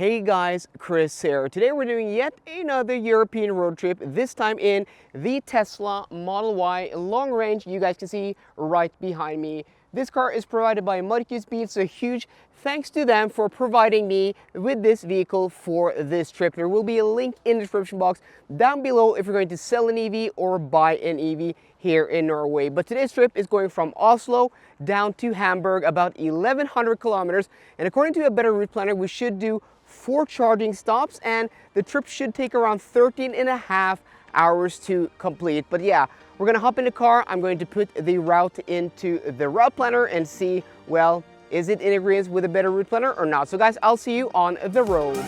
Hey guys, Chris here. Today we're doing yet another European road trip, this time in the Tesla Model Y long range. You guys can see right behind me. This car is provided by Marcusbil, so huge thanks to them for providing me with this vehicle for this trip. There will be a link in the description box down below if you're going to sell an EV or buy an EV here in Norway. But today's trip is going from Oslo down to Hamburg, about 1,100 kilometers. And according to a better route planner, we should do 4 charging stops and the trip should take around 13.5 hours to complete. But yeah, we're gonna hop in the car. I'm going to put the route into the route planner and see, well, is it in agreement with a better route planner or not? So guys, I'll see you on the road.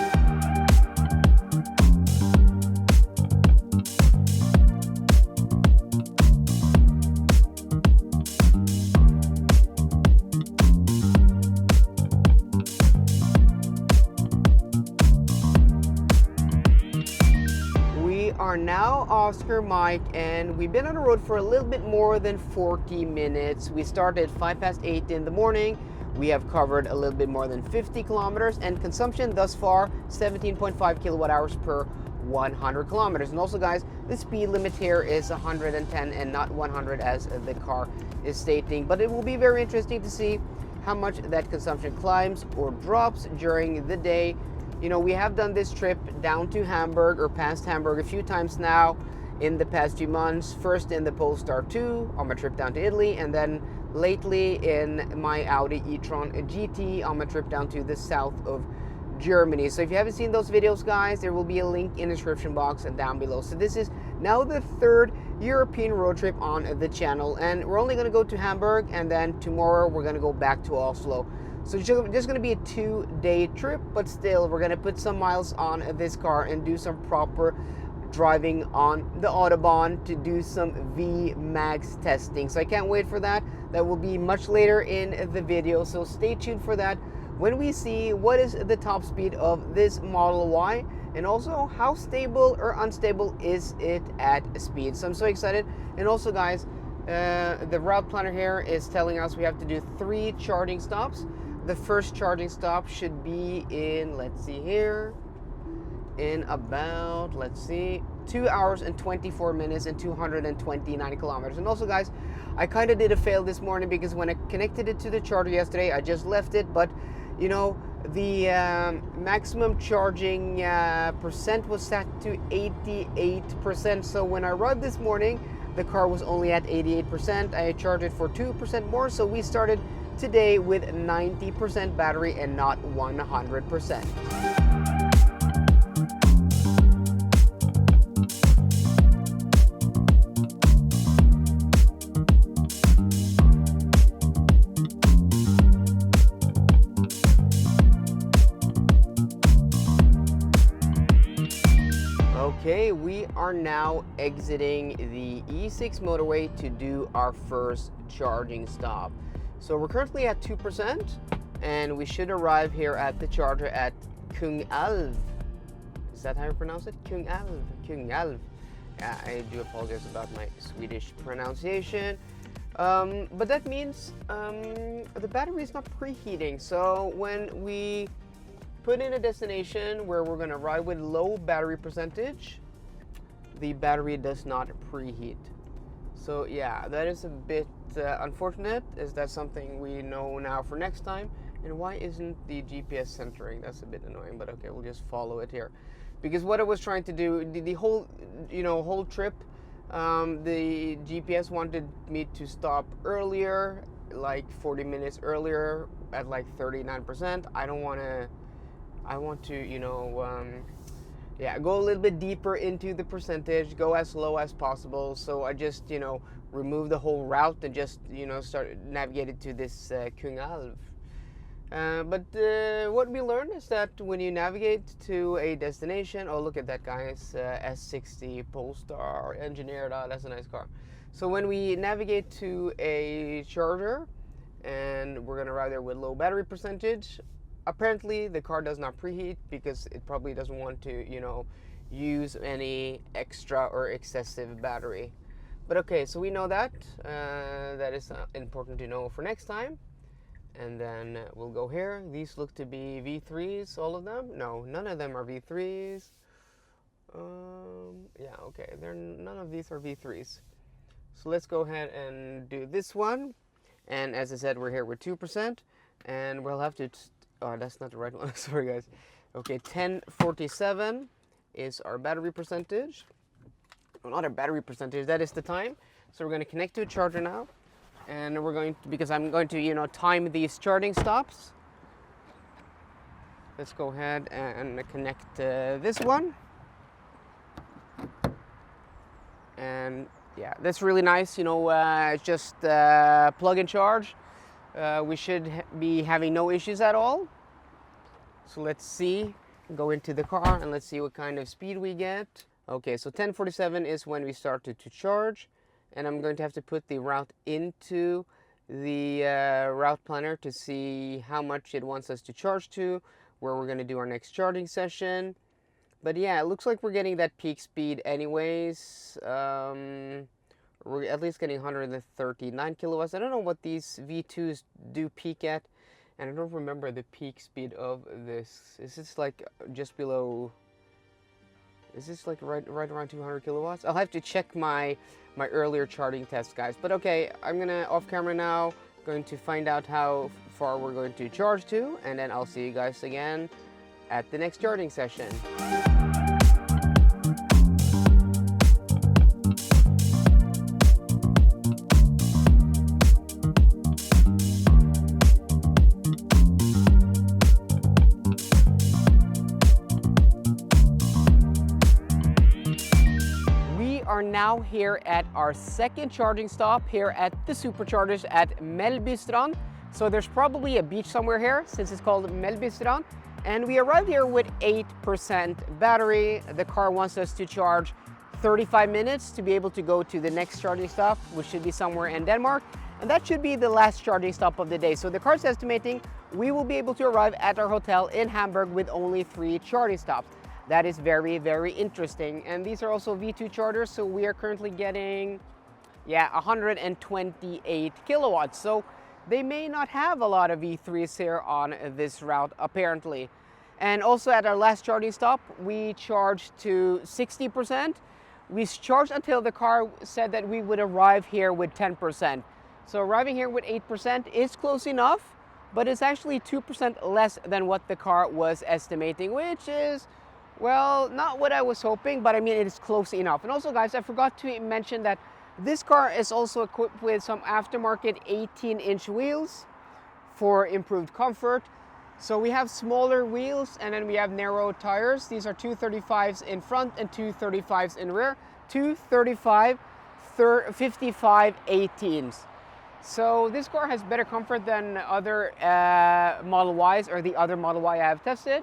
Are now Oscar Mike, and we've been on the road for a little bit more than 40 minutes. We started 8:05 in the morning. We have covered a little bit more than 50 kilometers, and consumption thus far 17.5 kilowatt hours per 100 kilometers. And also guys, the speed limit here is 110 and not 100 as the car is stating, but it will be very interesting to see how much that consumption climbs or drops during the day. You know, we have done this trip down to Hamburg or past Hamburg a few times now in the past few months. First in the Polestar 2 on my trip down to Italy, and then lately in my Audi E-Tron GT on my trip down to the south of Germany. So if you haven't seen those videos, guys, there will be a link in the description box and down below. So this is now the 3rd European road trip on the channel, and we're only going to go to Hamburg, and then tomorrow we're going to go back to Oslo. So it's just going to be a 2-day trip, but still we're going to put some miles on this car and do some proper driving on the Autobahn to do some VMAX testing. So I can't wait for that. That will be much later in the video, so stay tuned for that when we see what is the top speed of this Model Y and also how stable or unstable is it at speed. So I'm so excited. And also guys, the route planner here is telling us we have to do 3 charging stops. The first charging stop should be in, let's see here, in about, let's see, 2 hours and 24 minutes and 229 kilometers. And also guys, I kind of did a fail this morning because when I connected it to the charger yesterday, I just left it, but you know, the maximum charging percent was set to 88%. So when I rode this morning, the car was only at 88%. I charged it for 2% more, so we started today with 90% battery and not 100%. Okay, we are now exiting the E6 motorway to do our first charging stop. So we're currently at 2%, and we should arrive here at the charger at Kungälv. Is that how you pronounce it? Kungälv. Kungälv. Yeah, I do apologize about my Swedish pronunciation. But that means the battery is not preheating. So when we put in a destination where we're going to ride with low battery percentage, the battery does not preheat. So yeah, that is a bit unfortunate. Is that something we know now for next time? And why isn't the GPS centering? That's a bit annoying, but okay, we'll just follow it here. Because what I was trying to do, the whole, whole trip, the GPS wanted me to stop earlier, like 40 minutes earlier at like 39%. I want to, yeah, go a little bit deeper into the percentage, go as low as possible. So I just, remove the whole route and just, start navigating to this Kungälv. But what we learned is that when you navigate to a destination, oh, look at that, guys, S60 Polestar engineered. Oh, that's a nice car. So when we navigate to a charger and we're going to ride there with low battery percentage, apparently the car does not preheat because it probably doesn't want to, use any extra or excessive battery. But okay, so we know that. That is important to know for next time. And then we'll go here. These look to be V3s, all of them. No, none of them are V3s. Yeah, okay, none of these are V3s. So let's go ahead and do this one. And as I said, we're here with 2%, and we'll have to, oh, that's not the right one, sorry guys. Okay, 1047 is our battery percentage. Well, not our battery percentage, that is the time. So we're going to connect to a charger now. And we're going to, because I'm going to, you know, time these charging stops. Let's go ahead and connect this one. And yeah, that's really nice, you know, just plug and charge. We should be having no issues at all. So let's see, go into the car and let's see what kind of speed we get. Okay, so 1047 is when we started to charge. And I'm going to have to put the route into the route planner to see how much it wants us to charge to, where we're going to do our next charging session. But yeah, it looks like we're getting that peak speed anyways. We're at least getting 139 kilowatts. I don't know what these V2s do peak at, and I don't remember the peak speed of this. Is this like just below? Is this like right around 200 kilowatts? I'll have to check my earlier charging tests, guys. But okay, I'm gonna off camera now, going to find out how far we're going to charge to, and then I'll see you guys again at the next charging session. Are now here at our second charging stop here at the superchargers at Melbystrand. So there's probably a beach somewhere here since it's called Melbystrand. And we arrived here with 8% battery. The car wants us to charge 35 minutes to be able to go to the next charging stop, which should be somewhere in Denmark. And that should be the last charging stop of the day. So the car's estimating we will be able to arrive at our hotel in Hamburg with only 3 charging stops. That is very, very interesting. And these are also V2 chargers, so we are currently getting, yeah, 128 kilowatts. So they may not have a lot of V3s here on this route, apparently. And also at our last charging stop, we charged to 60%. We charged until the car said that we would arrive here with 10%. So arriving here with 8% is close enough, but it's actually 2% less than what the car was estimating, which is, well, not what I was hoping, but I mean, it is close enough. And also, guys, I forgot to mention that this car is also equipped with some aftermarket 18-inch wheels for improved comfort. So we have smaller wheels, and then we have narrow tires. These are 235s in front and 235s in rear. 235, 55 18s. So this car has better comfort than other Model Ys or the other Model Y I have tested.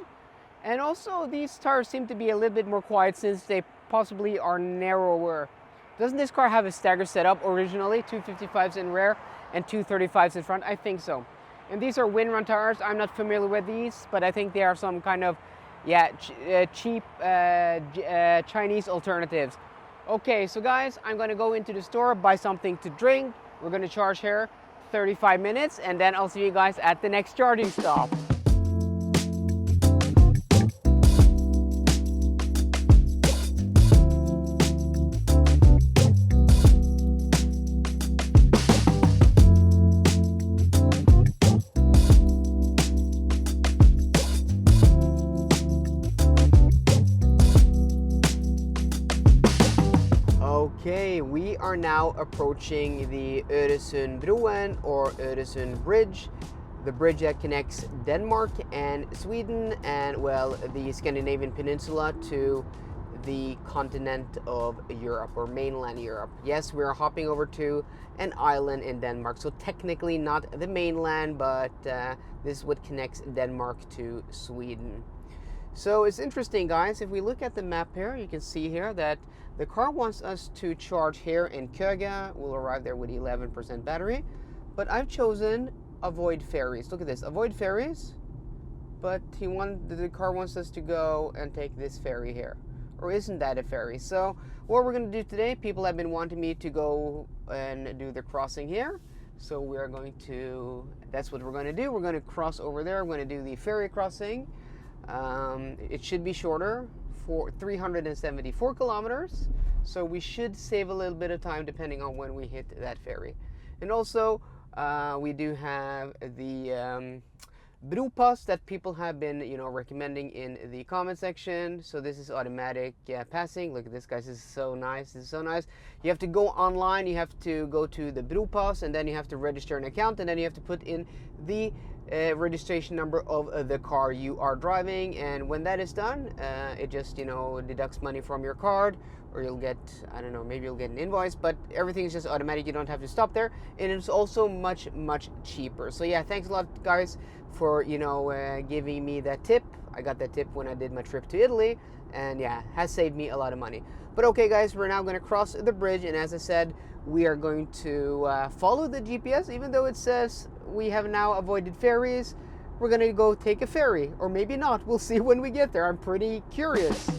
And also, these tires seem to be a little bit more quiet since they possibly are narrower. Doesn't this car have a stagger setup originally? 255s in rear and 235s in front? I think so. And these are Winrun tires. I'm not familiar with these, but I think they are some kind of, yeah, cheap Chinese alternatives. Okay, so guys, I'm gonna go into the store, buy something to drink. We're gonna charge here 35 minutes, and then I'll see you guys at the next charging stop. Okay, we are now approaching the Öresundbroen or Öresund Bridge, the bridge that connects Denmark and Sweden and, well, the Scandinavian peninsula to the continent of Europe or mainland Europe. Yes, we're hopping over to an island in Denmark, so technically not the mainland, but this is what connects Denmark to Sweden. So it's interesting, guys. If we look at the map here, you can see here that the car wants us to charge here in Køge. We'll arrive there with 11% battery, but I've chosen avoid ferries. Look at this, avoid ferries, but the car wants us to go and take this ferry here. Or isn't that a ferry? So what we're going to do today, people have been wanting me to go and do the crossing here. So we're going to, that's what we're going to do. We're going to cross over there. We're going to do the ferry crossing. It should be shorter, for 374 kilometers. So we should save a little bit of time depending on when we hit that ferry. And also, we do have the Bropass that people have been, recommending in the comment section. So this is automatic passing. Look at this, guys. This is so nice. This is so nice. You have to go online. You have to go to the Bropass, and then you have to register an account, and then you have to put in the registration number of the car you are driving. And when that is done, it just, deducts money from your card, or you'll get, I don't know, maybe you'll get an invoice, but everything is just automatic. You don't have to stop there, and it's also much cheaper. So yeah, thanks a lot, guys, for giving me that tip. I got that tip when I did my trip to Italy, and yeah, has saved me a lot of money. But okay, guys, we're now going to cross the bridge, and as I said, we are going to follow the GPS. Even though it says we have now avoided ferries, we're going to go take a ferry, or maybe not. We'll see when we get there. I'm pretty curious.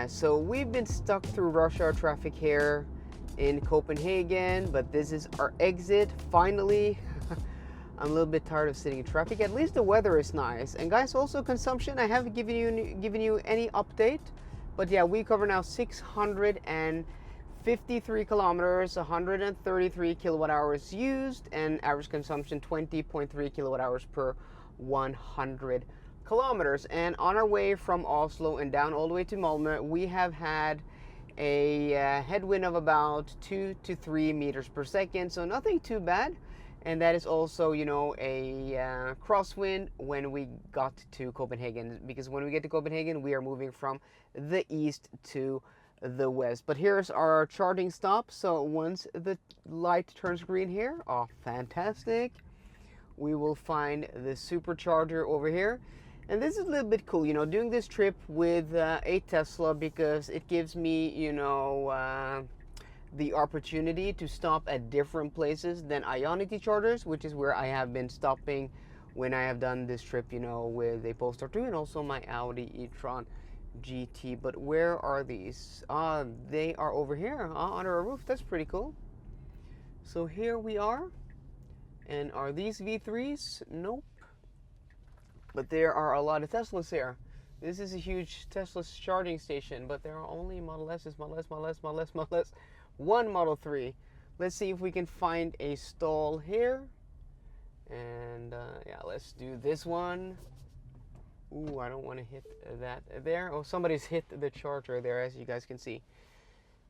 So we've been stuck through rush hour traffic here in Copenhagen, but this is our exit finally. I'm a little bit tired of sitting in traffic. At least the weather is nice. And guys, also consumption, I haven't given you any update, but yeah, we cover now 653 kilometers, 133 kilowatt hours used, and average consumption 20.3 kilowatt hours per 100 kilometers. And on our way from Oslo and down all the way to Malmö, we have had a headwind of about 2 to 3 meters per second, so nothing too bad. And that is also, a crosswind when we got to Copenhagen, because when we get to Copenhagen, we are moving from the east to the west. But here's our charging stop. So once the light turns green here, oh, fantastic, we will find the supercharger over here. And this is a little bit cool, doing this trip with a Tesla, because it gives me, the opportunity to stop at different places than Ionity chargers, which is where I have been stopping when I have done this trip, with a Polestar 2 and also my Audi E-Tron GT. But where are these? They are over here, under a roof. That's pretty cool. So here we are. And are these V3s? Nope. But there are a lot of Teslas here. This is a huge Tesla charging station, but there are only Model S's, Model S, Model S, Model S, Model S, one Model 3. Let's see if we can find a stall here. And yeah, let's do this one. Ooh, I don't want to hit that there. Oh, somebody's hit the charger there, as you guys can see.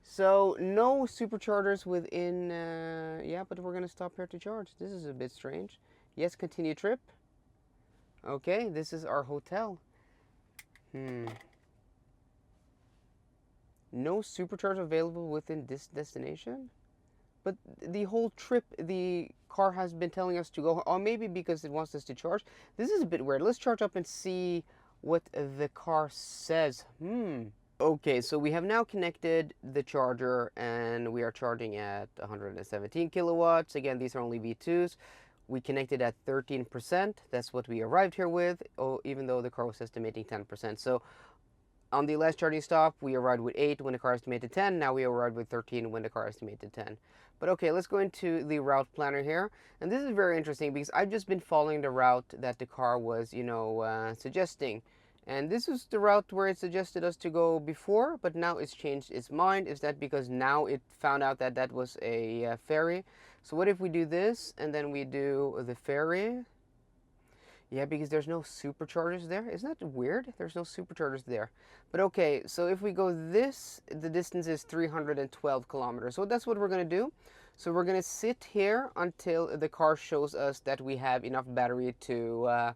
So no superchargers within, yeah, but we're going to stop here to charge. This is a bit strange. Yes, continue trip. Okay, this is our hotel. No supercharge available within this destination? But the whole trip, the car has been telling us to go, or maybe because it wants us to charge. This is a bit weird. Let's charge up and see what the car says. Okay, so we have now connected the charger, and we are charging at 117 kilowatts. Again, these are only V2s. We connected at 13%. That's what we arrived here with, even though the car was estimating 10%. So on the last charging stop, we arrived with 8 when the car estimated 10. Now we arrived with 13 when the car estimated 10. But okay, let's go into the route planner here. And this is very interesting because I've just been following the route that the car was, suggesting. And this is the route where it suggested us to go before, but now it's changed its mind. Is that because now it found out that that was a ferry? So what if we do this, and then we do the ferry? Yeah, because there's no superchargers there. Isn't that weird? There's no superchargers there. But okay, so if we go this, the distance is 312 kilometers. So that's what we're going to do. So we're going to sit here until the car shows us that we have enough battery to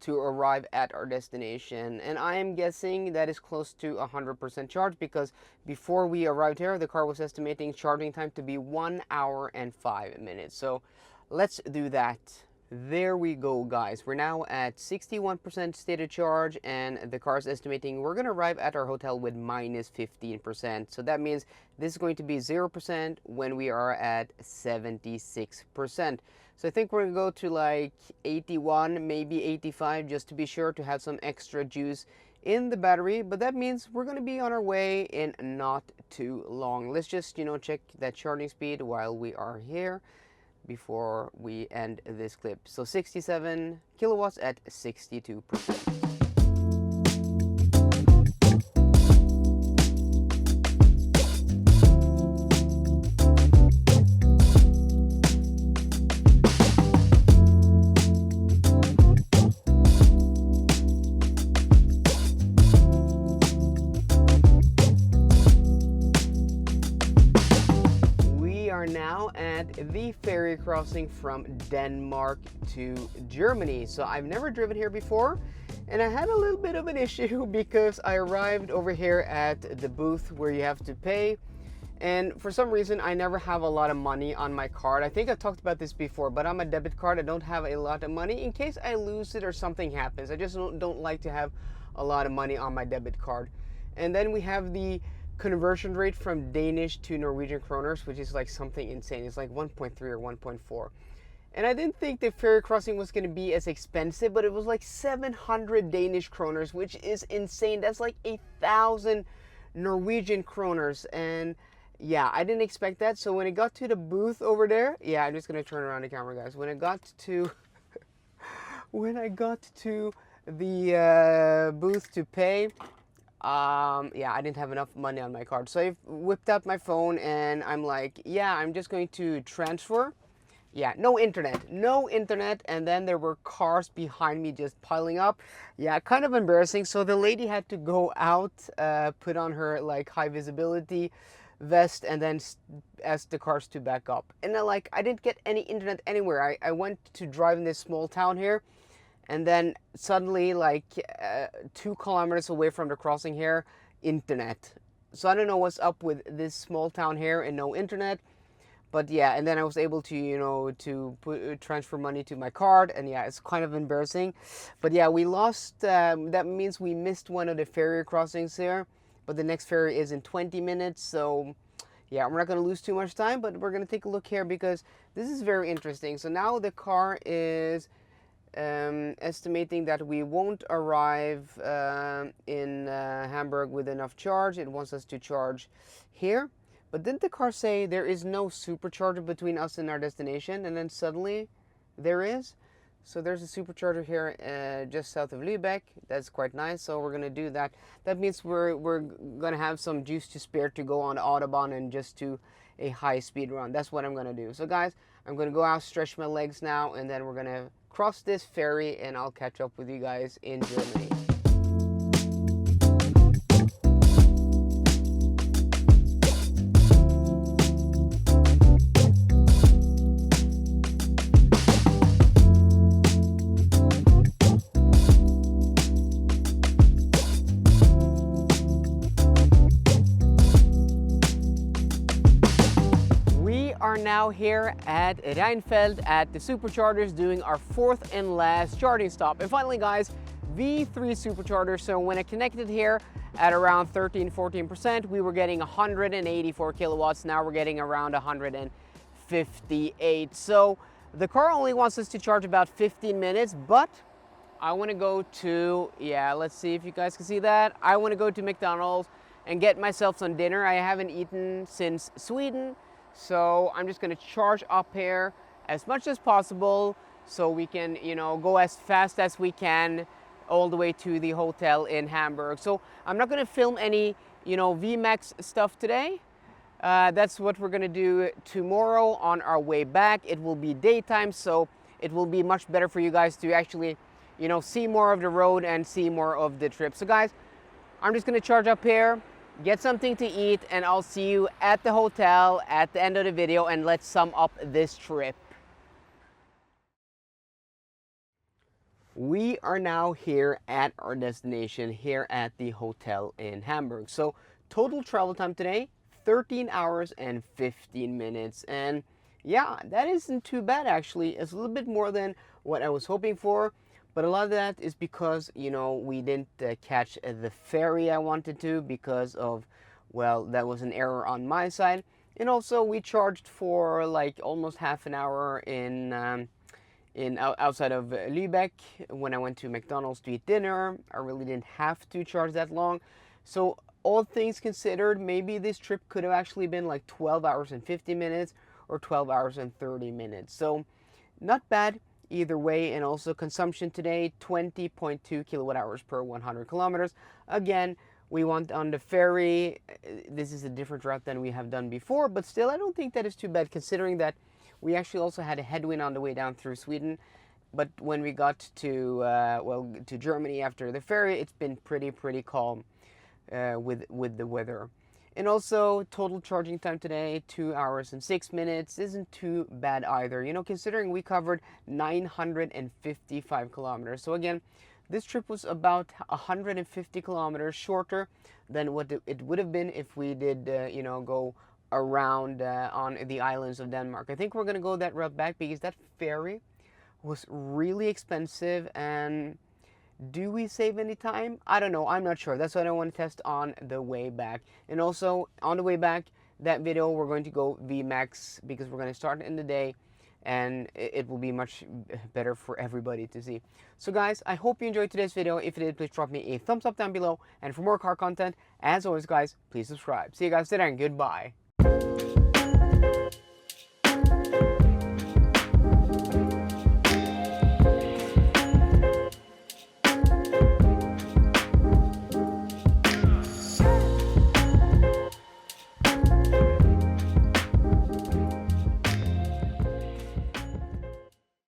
arrive at our destination. And I am guessing that is close to 100% charge, because before we arrived here, the car was estimating charging time to be 1 hour and 5 minutes. So let's do that. There we go, guys. We're now at 61% state of charge, and the car's estimating we're going to arrive at our hotel with minus 15%. So that means this is going to be 0% when we are at 76%. So I think we're going to go to like 81, maybe 85, just to be sure, to have some extra juice in the battery. But that means we're going to be on our way in not too long. Let's just, check that charging speed while we are here before we end this clip. So 67 kilowatts at 62%. Now at the ferry crossing from Denmark to Germany. So I've never driven here before, and I had a little bit of an issue because I arrived over here at the booth where you have to pay, and for some reason I never have a lot of money on my card. I think I've talked about this before, but on my debit card I don't have a lot of money in case I lose it or something happens. I just don't like to have a lot of money on my debit card. And then we have the conversion rate from Danish to Norwegian kroners, which is like something insane. It's like 1.3 or 1.4. And I didn't think the ferry crossing was going to be as expensive, but it was like 700 Danish kroners, which is insane. That's like 1,000 Norwegian kroners. And yeah, I didn't expect that. So when it got to the booth over there, yeah, I'm just going to turn around the camera, guys. When I got to the booth to pay, yeah, I didn't have enough money on my card. So I whipped out my phone and I'm like, yeah, I'm just going to transfer. Yeah, no internet. And then there were cars behind me just piling up. Yeah, kind of embarrassing. So the lady had to go out, put on her like high visibility vest, and then ask the cars to back up. And then I didn't get any internet anywhere. I went to drive in this small town here, and then suddenly, 2 kilometers away from the crossing here, internet. So I don't know what's up with this small town here and no internet. But yeah, and then I was able to, transfer money to my card. And yeah, it's kind of embarrassing. But yeah, we lost, that means we missed one of the ferry crossings here. But the next ferry is in 20 minutes. So yeah, we're not going to lose too much time. But we're going to take a look here because this is very interesting. So now the car is estimating that we won't arrive in Hamburg with enough charge. It wants us to charge here, but didn't the car say there is no supercharger between us and our destination? And then suddenly there is. So there's a supercharger here just south of Lübeck. That's quite nice. So we're gonna do that. That means we're gonna have some juice to spare to go on the Autobahn and just do a high speed run. That's what I'm gonna do. So guys, I'm gonna go out, stretch my legs now, and then we're gonna cross this ferry and I'll catch up with you guys in Germany. Are now here at Rheinfeld at the superchargers doing our 4th and last charging stop. And finally guys, V3 supercharger. So when I connected here at around 13-14%, we were getting 184 kilowatts. Now we're getting around 158. So the car only wants us to charge about 15 minutes, but I want to go to, yeah, let's see if you guys can see that. I want to go to McDonald's and get myself some dinner. I haven't eaten since Sweden. So I'm just going to charge up here as much as possible so we can, go as fast as we can all the way to the hotel in Hamburg. So I'm not going to film any, VMAX stuff today. That's what we're going to do tomorrow on our way back. It will be daytime, so it will be much better for you guys to actually, see more of the road and see more of the trip. So guys, I'm just going to charge up here, get something to eat, and I'll see you at the hotel at the end of the video, and let's sum up this trip. We are now here at our destination here at the hotel in Hamburg. So total travel time today, 13 hours and 15 minutes. And Yeah, that isn't too bad actually. It's a little bit more than what I was hoping for, but a lot of that is because, you know, we didn't catch the ferry I wanted to because of, well, that was an error on my side. And also we charged for like almost half an hour in outside of Lübeck when I went to McDonald's to eat dinner. I really didn't have to charge that long. So all things considered, maybe this trip could have actually been like 12 hours and 50 minutes or 12 hours and 30 minutes. So not bad either way. And also consumption today, 20.2 kilowatt hours per 100 kilometers. Again, we went on the ferry. This is a different route than we have done before, but still I don't think that is too bad considering that we actually also had a headwind on the way down through Sweden. But when we got to well, to Germany after the ferry, it's been pretty calm with the weather. And also total charging time today, 2 hours and 6 minutes, isn't too bad either. You know, considering we covered 955 kilometers. So again, this trip was about 150 kilometers shorter than what it would have been if we did, you know, go around on the islands of Denmark. I think we're going to go that route back because that ferry was really expensive. And do we save any time? I don't know. I'm not sure. That's what I want to test on the way back. And also on the way back, that video we're going to go VMAX because we're going to start in the day and it will be much better for everybody to see. So guys, I hope you enjoyed today's video. If you did, please drop me a thumbs up down below. And for more car content, as always guys, please subscribe. See you guys later and goodbye.